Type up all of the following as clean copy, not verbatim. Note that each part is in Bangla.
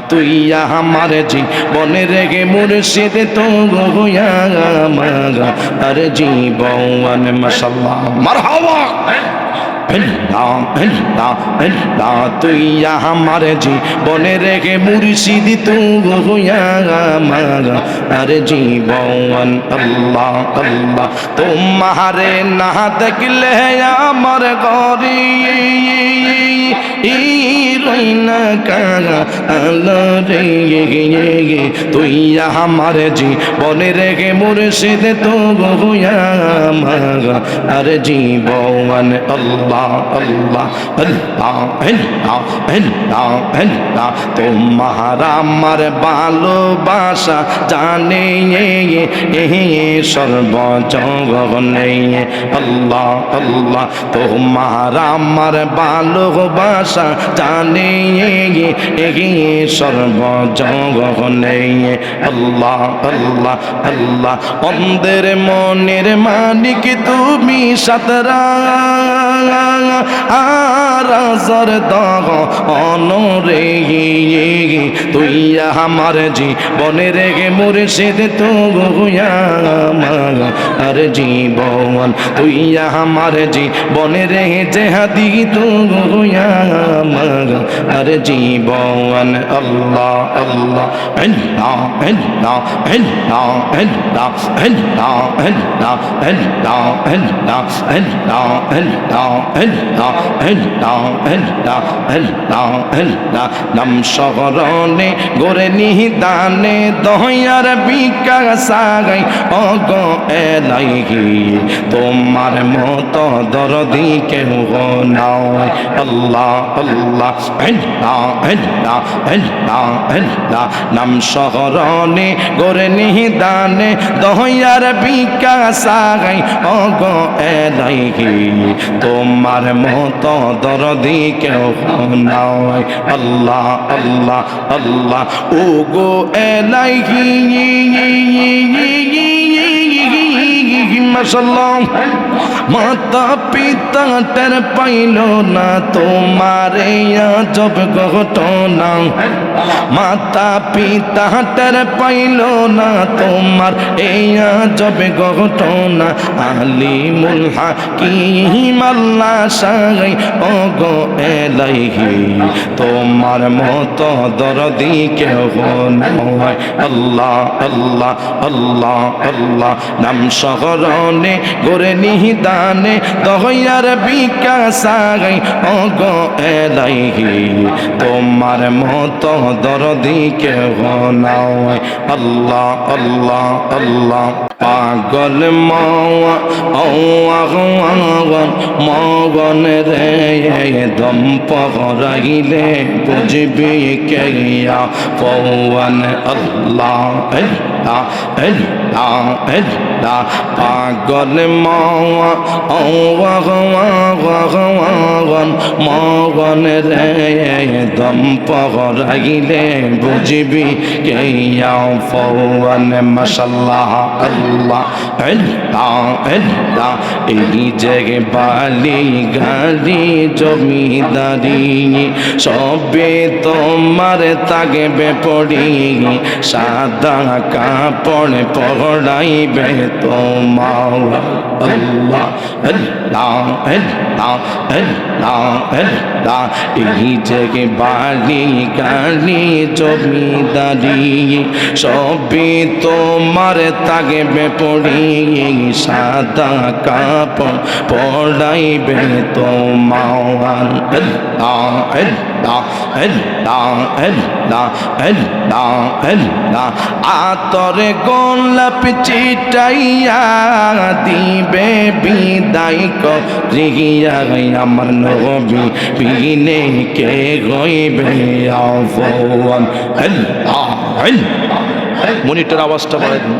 তুই আমার জীবনে রেগে মুর্শিদ তো গোয়া আমার জীবন মাশাআল্লাহ মারহাবা তুই আমার জীবনে রেখে মুর্শিদ তু গোয়া আমার জীবন আল্লাহ আল্লাহ তোমারে না দেখলে আমার ঘরে রইনা কালো রে তুই আমার জীবনে রেখে মুর্শিদ তু গোয়া আমার জীবন আল্লাহ আল্লাহ আল্লাহ আল্লাহ আল্লাহ আল্লাহ তোমার আমার ভালোবাসা জানে সর্বজগনে আল্লাহ আল্লাহ তোমার আমার ভালোবাসা জানে সর্বজগনে আল্লাহ আল্লাহ আল্লাহ অন্ধের মনের মালিক তুমি সাতরা আরাজর দাগ অনরে তুই আমার জীবনে রেগে মুর্শিদ তো গোয়া আমার জীবন তুই আমার জীবনে রেগে জেহাদি তো গোয়া আমার জীবন আল্লাহ আল্লাহ আল্লাহ আল্লাহ আল্লাহ আল্লাহ আল্লাহ আল্লাহ আল্লাহ আল্লাহ আল্লাহ আল্লাহ নাম শহরনে গোরে নিদানে দয়ার বিকাশ গাই অগ এলাহি তোমার মতো দরদি কেউ নাও আল্লাহ আল্লাহ আল্লাহ আল্লাহ আল্লাহ আল্লাহ নাম শহরনে গোরে নিদানে দয়ার বিকাশ গাই অগ এলাহি তোমার মতো দরদি কেউ নাই আল্লাহ আল্লাহ আল্লাহ ও গো এলাহি মাশাআল্লাহ মাতা পিতা টের পাইল না তোমারে আজব ঘটনা মাতা পিতা টের পাইল না তোমার এই আজব ঘটনা আলিমুল হাকিম আল্লাহ সাই ও গো এলাহি তোমার মতো দরদি কেউ নয় আল্লাহ আল্লাহ আল্লাহ আল্লাহ নাম শহরনে গোরে নিদানে দয়ার বিকাশ গাই ও গো এলাহি তোমার মতো দরদি কেউ নয় আল্লাহ আল্লাহ আল্লাহ পাগল মগন রে দম পগরাইলে বুঝবি কে পৌন আল্লাহ আল্লাহ আল্লাহ আল্লাহ পাগল মগন রে দম পগরাইলে বুঝবি কে পৌন মাশাআল্লাহ আল্লাহ আল্লাহ আল্লাহ এই জায়গে বালি গাড়ি জমিদারি সবে তোমার তাগবে পড়ি সাদা কাপড় পড়াইবে তোমার আল্লাহ আল্লাহ আল্লাহ আল্লাহ আল্লাহ এই জায়গে বালি গাড়ি জমিদারি সবে তোমার তাগবে পড়ি সাদা কাপড় পড়াইবে তোমার আল্লাহ আল্লাহ আল্লাহ আল্লাহ আল্লাহ আল্লাহ আতরে গোলাপ চিটাইয়া দিবে বিদায় করিয়া আমার নবী বিনে কে গইবে আফওয়ান আল্লাহ আল্লাহ মনিটর আওয়াজটা বাড়াই দিন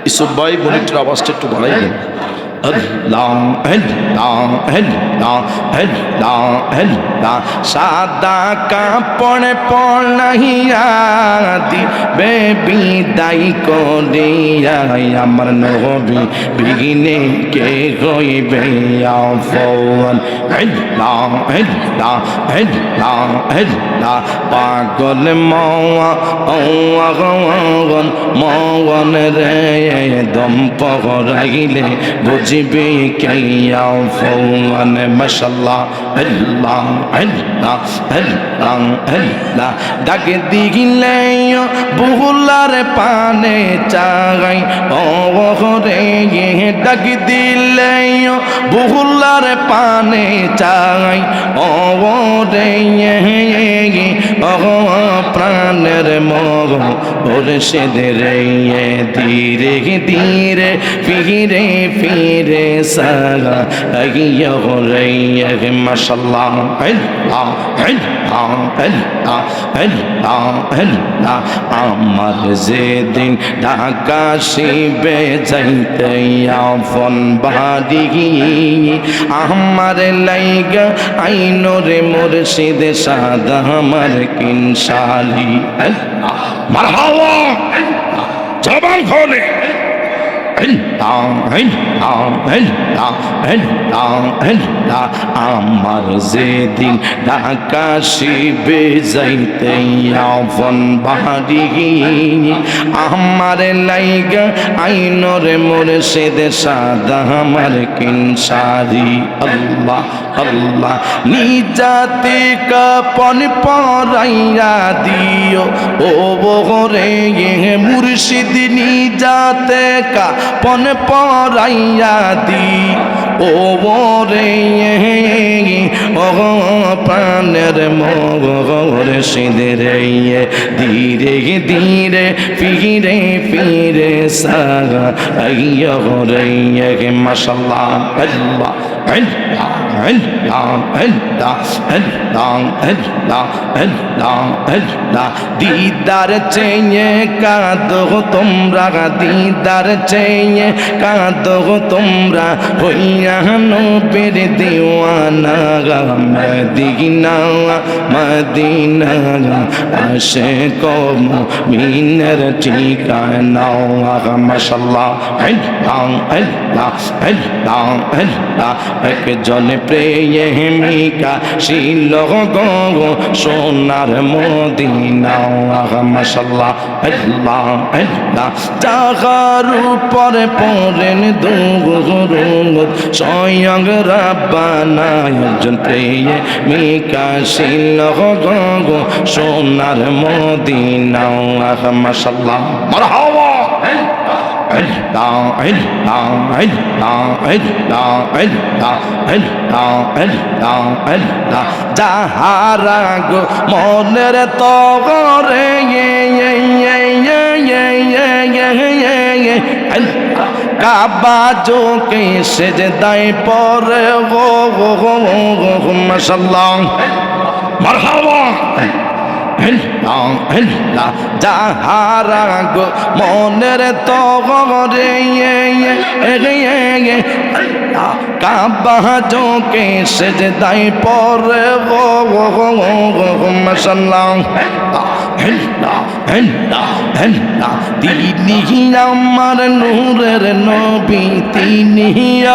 ইসুফ ভাই মনিটর আওয়াজটা একটু বাড়াই দিন আল্লাহ আল্লাহ আল্লাহ আল্লাহ আল্লাহ সাদা কাপড় পরাইয়া দিবে বিদায় করিয়া আমার নবী বিঘিনে কে হইবে আফওয়ান আল্লাহ আল্লাহ আল্লাহ আল্লাহ পাগল মওয়ান রে দম পরাইলে বুঝবে কেয়া ফৌন মাশাআল্লাহ আল্লাহ আল্লাহ আল্লাহ আল্লাহ ডাক দিলে বহুলার পানে চাই ও রে ডাক দিলে বহুলার পানে চাই ও রে প্রাণের মোহ ওরে সে রে ধীরে ধীরে ফিরে ফিরে সারা আগিয়া রে মাশাআল্লাহ আল্লাহ আল্লাহ আল্লাহ আল্লাহ আল্লাহ আমার যেদিন ঢাকা শিবে যাইতে আপন বাড়ি আমার লাইগা আইনোরে মুর্শিদ সাদা আমার কিনশালি মারহাবা জবান খোলে আমার যেদিন ঢাকা শিবে যাইতে আপন বাড়ি আমার লাইগা আইনোর মুর্শিদ সাদা আমার কিনশারি আল্লাহ আল্লাহ নিজাতে কাপন পরাইয়া দিও ও বগরে মুর্শিদ নিজাতে কাপন পরাইয়া দি ও বরে ও প্রাণের মোর সিদরে ধীরে ধীরে ফিরে ফিরে সারা আইয়া রে মাশাআল্লাহ আল্লাহ আল্লাহ আল্লাহ আল্লাহ আল্লাহ আল্লাহ আল্লাহ আল্লাহ দিদার চেয়ে কাঁদো তোমরা দিদার চেয়ে কাঁদো তোমরা হইয়া নবীর দিওয়ানা মদিনা মদিনা আশিক মুমিনের ঠিকানা মাশাআল্লাহ আল্লাহ আল্লাহ আল্লাহ আল্লাহ একজন প্রেমিকা ছিল গো সোনার মদিনা মাশাআল্লাহ আল্লাহ আল্লাহ জাগার উপর পড়েন দুরুদ স্বয়ং রাব্বানা একজন প্রেমিকা ছিল গো সোনার মদিনা মাশাআল্লাহ মারহাবা আল্লাহ আল্লাহ আল্লাহ আল্লাহ আল্লাহ আল্লাহ আল্লাহ আল্লাহ যাহারা গো মনের তগরে কাবা জোকে সেজদায় পরে গো মাশাআল্লাহ মারহাবা যাহারা গো মনের তগরে কাবা জোকে সেজদায় পরে গো মাশাআল্লাহ তিনি আমার নূরের নবী তিনি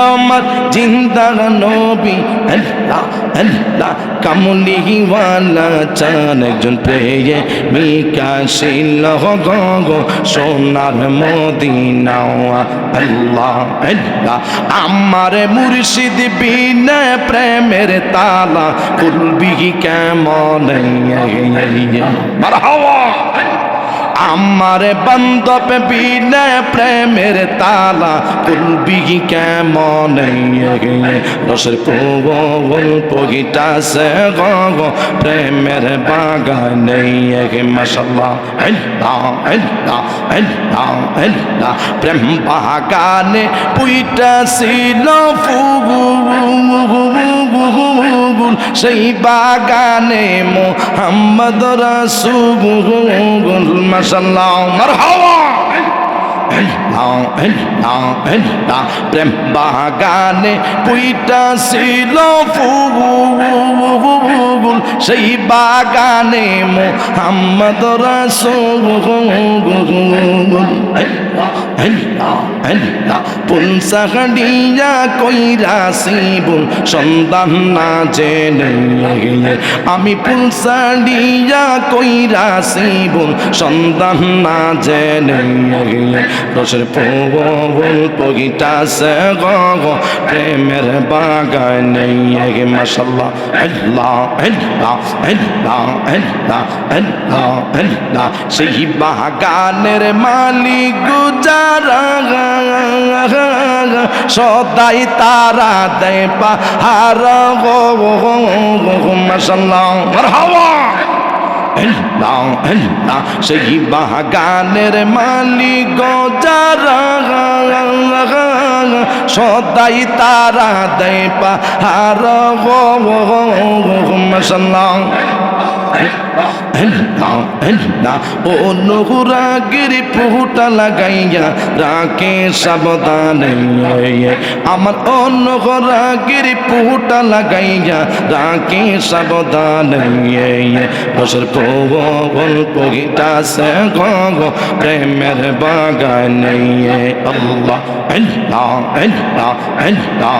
আমার জিন্দা নবী আল্লাহ আল্লাহ কামলিওয়ালা চান একজন প্রেমিকা ছিল গো সোনার মদিনা আল্লাহ আল্লাহ আমার মুর্শিদ বিনা প্রেমের তালা খুলবি কেমন মারহাবা আমার বান্ধব বিনা প্রেমের তালা খুলবি কেমন রসের প্রবল পগিটাছে গো প্রেমের বাগানে মাশাআল্লাহ আল্লাহ আল্লাহ আল্লাহ আল্লাহ প্রেম বাগানে পুইটা ছিল ফুল সেই বাগানে মোহাম্মদ রাসূল মাশাআল্লাহ মারহাবা প্রেম বাগানে পুইটা ছিল ফুল, সেই বাগানে মোহাম্মদ রাসূল পুনসাগড়িয়া কইরাছি বুল সন্ধান না জেনে, আমি পুনসাগড়িয়া কইরাছি বুল সন্ধান না জেনে, রসের ফুল পগিটাছে গো প্রেমের বাগানে। মাশাআল্লাহ আল্লাহ আল্লাহ আল্লাহ আল্লাহ আল্লাহ আল্লাহ, সেই বাগানের মালিক গুজারা সদাই তারা দেয় পাহাড় গো। মাশাআল্লাহ মারহাবা সেই বাগানের মালিক যারা সদাই তারা দেয় পাহাড় গো। মাশাআল্লাহ ও নুরাগির পুটা লাগাইয়া রাখে সাবধানে, আমার ও নুরাগির পুটা লাগাইয়া রাখে সাবধানে, বসর ফুল পগিটাছে গো প্রেমের বাগানে। আল্লাহ আল্লাহ আল্লাহ আল্লাহ।